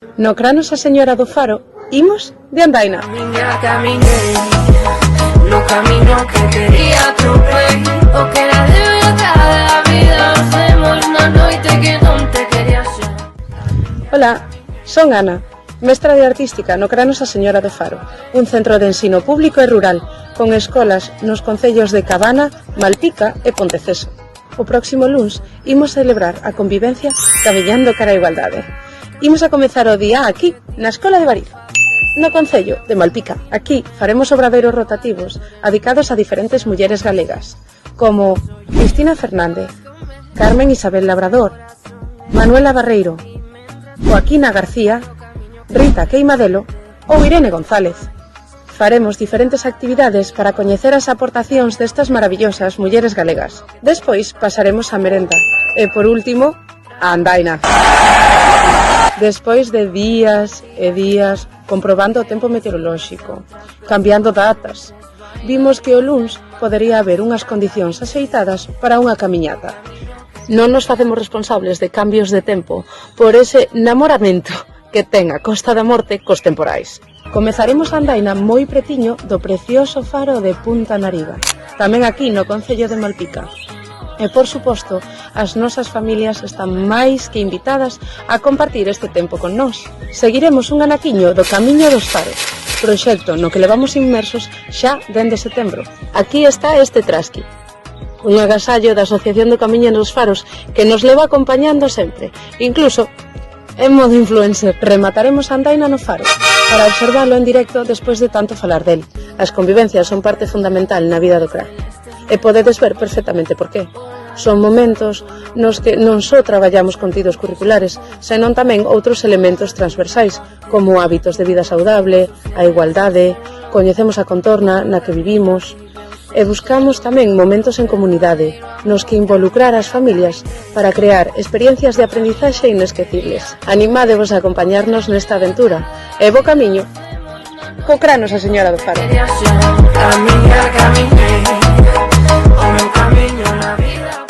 No Cranos a Señora do Faro, imos de andaina. Camiñé, no camiño que quería atropei, o que era de verdade a vida hacemos na noite que non te quería xa. Hola, son Ana, mestra de artística no Cranos a Señora do Faro, un centro de ensino público e rural, con escolas nos concellos de Cabana, Malpica e Ponteceso. O próximo luns imos celebrar a convivencia camiñando cara a igualdade. Imos a comezar o día aquí, na Escola de Bariz, no concello de Malpica. Aquí faremos obradoiros rotativos dedicados a diferentes mulleres galegas, como Cristina Fernández, Carmen Isabel Labrador, Manuela Barreiro, Joaquina García, Rita Queimadelo ou Irene González. Faremos diferentes actividades para coñecer as aportacións destas maravillosas mulleres galegas. Despois pasaremos a merenda e, por último, a andaina. Despois de días e días comprobando o tempo meteorolóxico, cambiando datas, vimos que o luns podería haber unhas condicións axeitadas para unha camiñata. Non nos facemos responsables de cambios de tempo por ese namoramento que ten a Costa da Morte cos temporais. Comezaremos a andaina moi pretiño do precioso faro de Punta Nariva, tamén aquí no concello de Malpica. E, por suposto, as nosas familias están máis que invitadas a compartir este tempo con nós. Seguiremos un anaquiño do Camiño dos Faros, proxecto no que levamos inmersos xa dende setembro. Aquí está este trasqui, un agasallo da Asociación do Camiño dos Faros que nos leva acompañando sempre, incluso en modo influencer. Remataremos a andaina no faro para observalo en directo despois de tanto falar del. As convivencias son parte fundamental na vida do crack. E podedes ver perfectamente por qué. Son momentos nos que non só traballamos contidos curriculares, senón tamén outros elementos transversais, como hábitos de vida saudable, a igualdade, coñecemos a contorna na que vivimos, e buscamos tamén momentos en comunidade, nos que involucrar as familias para crear experiencias de aprendizaxe inesquecibles. Animádevos a acompañarnos nesta aventura, e bo camiño, co Cranos a Señora do Faro. Camiñar, camiñé, o meu camiño na vida.